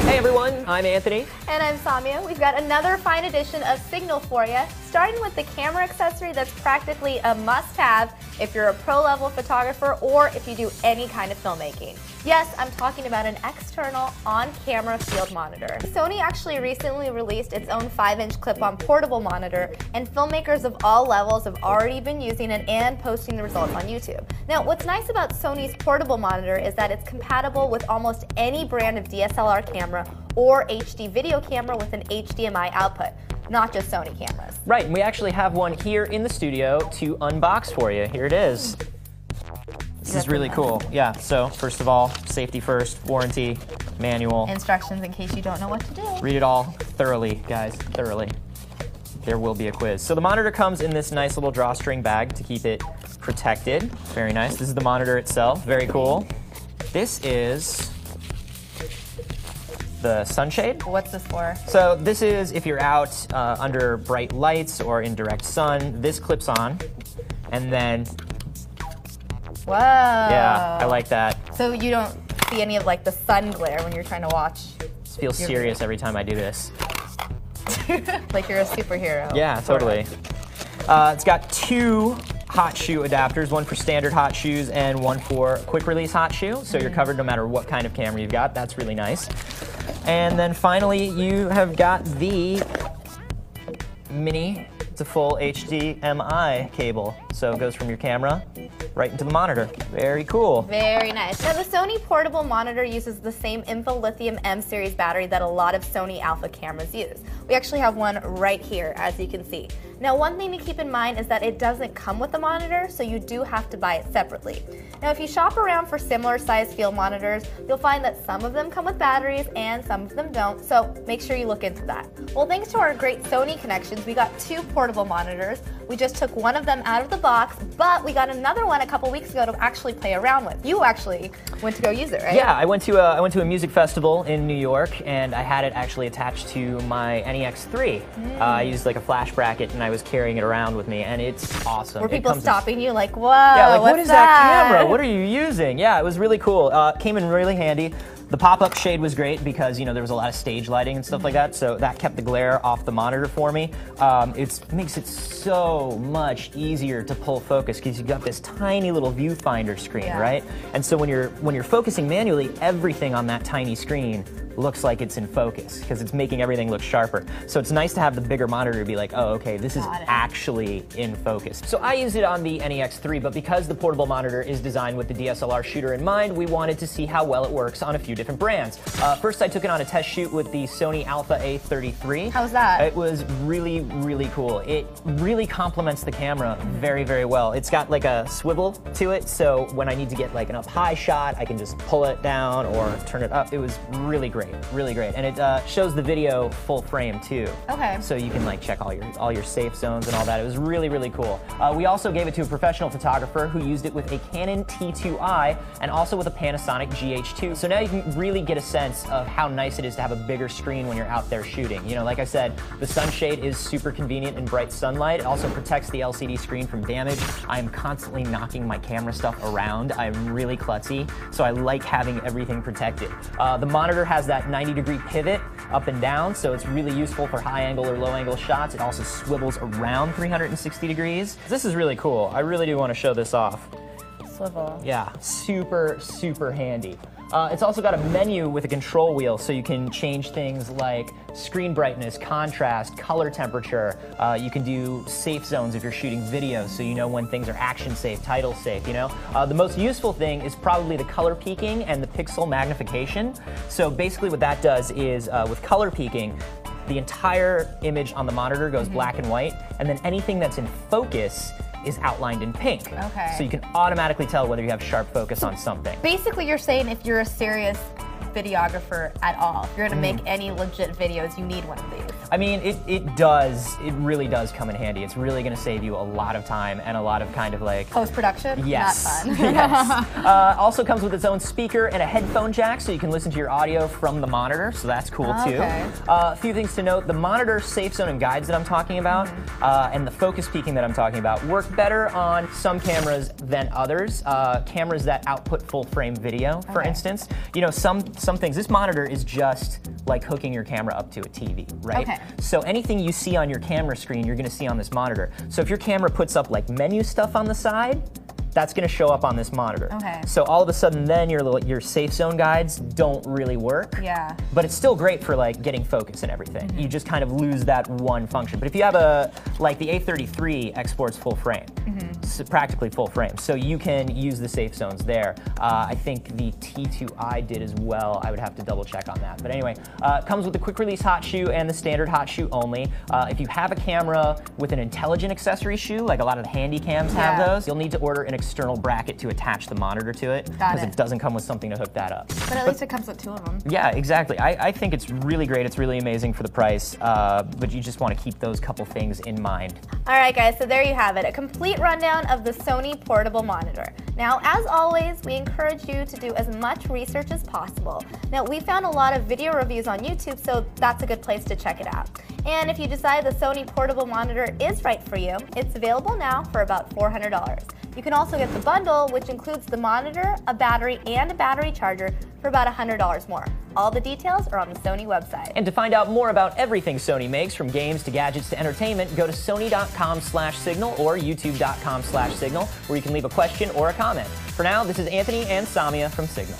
Hey everyone, I'm Anthony. And I'm Samia. We've got another fine edition of Signal for you, starting with the camera accessory that's practically a must-have if you're a pro-level photographer or if you do any kind of filmmaking. Yes, I'm talking about an external on-camera field monitor. Sony actually recently released its own 5-inch clip-on portable monitor, and filmmakers of all levels have already been using it and posting the results on YouTube. Now, what's nice about Sony's portable monitor is that it's compatible with almost any brand of DSLR camera or HD video camera with an HDMI output, not just Sony cameras. Right, and we actually have one here in the studio to unbox for you. Here it is. This is really cool. Yeah, so first of all, safety first, warranty, manual. Instructions in case you don't know what to do. Read it all thoroughly, guys, thoroughly. There will be a quiz. So the monitor comes in this nice little drawstring bag to keep it protected. Very nice. This is the monitor itself. Very cool. This is the sunshade. What's this for? So this is if you're out under bright lights or in direct sun, this clips on, and then whoa. Yeah, I like that. So you don't see any of like the sun glare when you're trying to watch. It feels serious every time I do this. Like you're a superhero. Yeah, totally. It's got two hot shoe adapters, one for standard hot shoes and one for quick release hot shoe. So you're covered no matter what kind of camera you've got. That's really nice. And then finally, you have got the mini to full HDMI cable. So it goes from your camera right into the monitor. Very cool. Very nice. Now the Sony portable monitor uses the same lithium M series battery that a lot of Sony Alpha cameras use. We actually have one right here, as you can see. Now one thing to keep in mind is that it doesn't come with the monitor, so you do have to buy it separately. Now if you shop around for similar sized field monitors, you'll find that some of them come with batteries and some of them don't, so make sure you look into that. Well, thanks to our great Sony connections, we got two portable monitors. We just took one of them out of the box, but we got another one a couple weeks ago to actually play around with. You actually went to go use it, right? Yeah, I went to a music festival in New York, and I had it actually attached to my NEX3. I used like a flash bracket, and I was carrying it around with me, and it's awesome. Were people stopping you like, whoa, yeah, like, what is that camera? that? What are you using? Yeah, it was really cool. Came in really handy. The pop-up shade was great because, you know, there was a lot of stage lighting and stuff like that, so that kept the glare off the monitor for me. It makes it so much easier to pull focus because you've got this tiny little viewfinder screen, right? And so when you're focusing manually, everything on that tiny screen looks like it's in focus because it's making everything look sharper. So it's nice to have the bigger monitor to be like, oh, okay, this is actually in focus. So I used it on the NEX3, but because the portable monitor is designed with the DSLR shooter in mind, we wanted to see how well it works on a few different brands. First, I took it on a test shoot with the Sony Alpha A33. How's that? It was really, really cool. It really complements the camera very, very well. It's got like a swivel to it, so when I need to get like an up-high shot, I can just pull it down or turn it up. It was really great. Really great, and it shows the video full frame too. Okay. So you can like check all your safe zones and all that. It was really, really cool. We also gave it to a professional photographer who used it with a Canon T2i and also with a Panasonic GH2. So now you can really get a sense of how nice it is to have a bigger screen when you're out there shooting. You know, like I said, the sunshade is super convenient in bright sunlight. It also protects the LCD screen from damage. I am constantly knocking my camera stuff around. I'm really klutzy, so I like having everything protected. The monitor has that 90-degree pivot up and down, so it's really useful for high angle or low angle shots. It also swivels around 360 degrees. This is really cool. I really do want to show this off. Swivel. Yeah, super, super handy. It's also got a menu with a control wheel, so you can change things like screen brightness, contrast, color temperature. You can do safe zones if you're shooting video, so you know when things are action safe, title safe, you know? The most useful thing is probably the color peaking and the pixel magnification. So basically what that does is, with color peaking, the entire image on the monitor goes black and white, and then anything that's in focus is outlined in pink. Okay. So you can automatically tell whether you have sharp focus on something. Basically, you're saying if you're a serious videographer at all, if you're gonna make any legit videos, you need one of these. I mean, it does. It really does come in handy. It's really going to save you a lot of time and a lot of kind of like post-production. Yes. Not fun. Yes. Also comes with its own speaker and a headphone jack, so you can listen to your audio from the monitor. So that's cool too. A few things to note: the monitor safe zone and guides that I'm talking about, and the focus peaking that I'm talking about, work better on some cameras than others. Cameras that output full frame video, for instance. You know, some things. This monitor is just like hooking your camera up to a TV, right? Okay. So anything you see on your camera screen, you're going to see on this monitor. So if your camera puts up like menu stuff on the side, that's going to show up on this monitor. Okay. So all of a sudden, then your safe zone guides don't really work. Yeah. But it's still great for like getting focus and everything. You just kind of lose that one function. But if you have like the A33 exports full frame, so practically full frame, so you can use the safe zones there. I think the T2i did as well. I would have to double check on that. But anyway, it comes with the quick release hot shoe and the standard hot shoe only. If you have a camera with an intelligent accessory shoe, like a lot of the handy cams have those, you'll need to order an external bracket to attach the monitor to it, because it doesn't come with something to hook that up. But at least it comes with two of them. Yeah, exactly. I think it's really great. It's really amazing for the price, but you just want to keep those couple things in mind. All right, guys, so there you have it, a complete rundown of the Sony portable monitor. Now, as always, we encourage you to do as much research as possible. Now, we found a lot of video reviews on YouTube, so that's a good place to check it out. And if you decide the Sony portable monitor is right for you, it's available now for about $400. You can also get the bundle, which includes the monitor, a battery, and a battery charger for about $100 more. All the details are on the Sony website. And to find out more about everything Sony makes, from games to gadgets to entertainment, go to sony.com/signal or youtube.com/signal, where you can leave a question or a comment. For now, this is Anthony and Samia from Signal.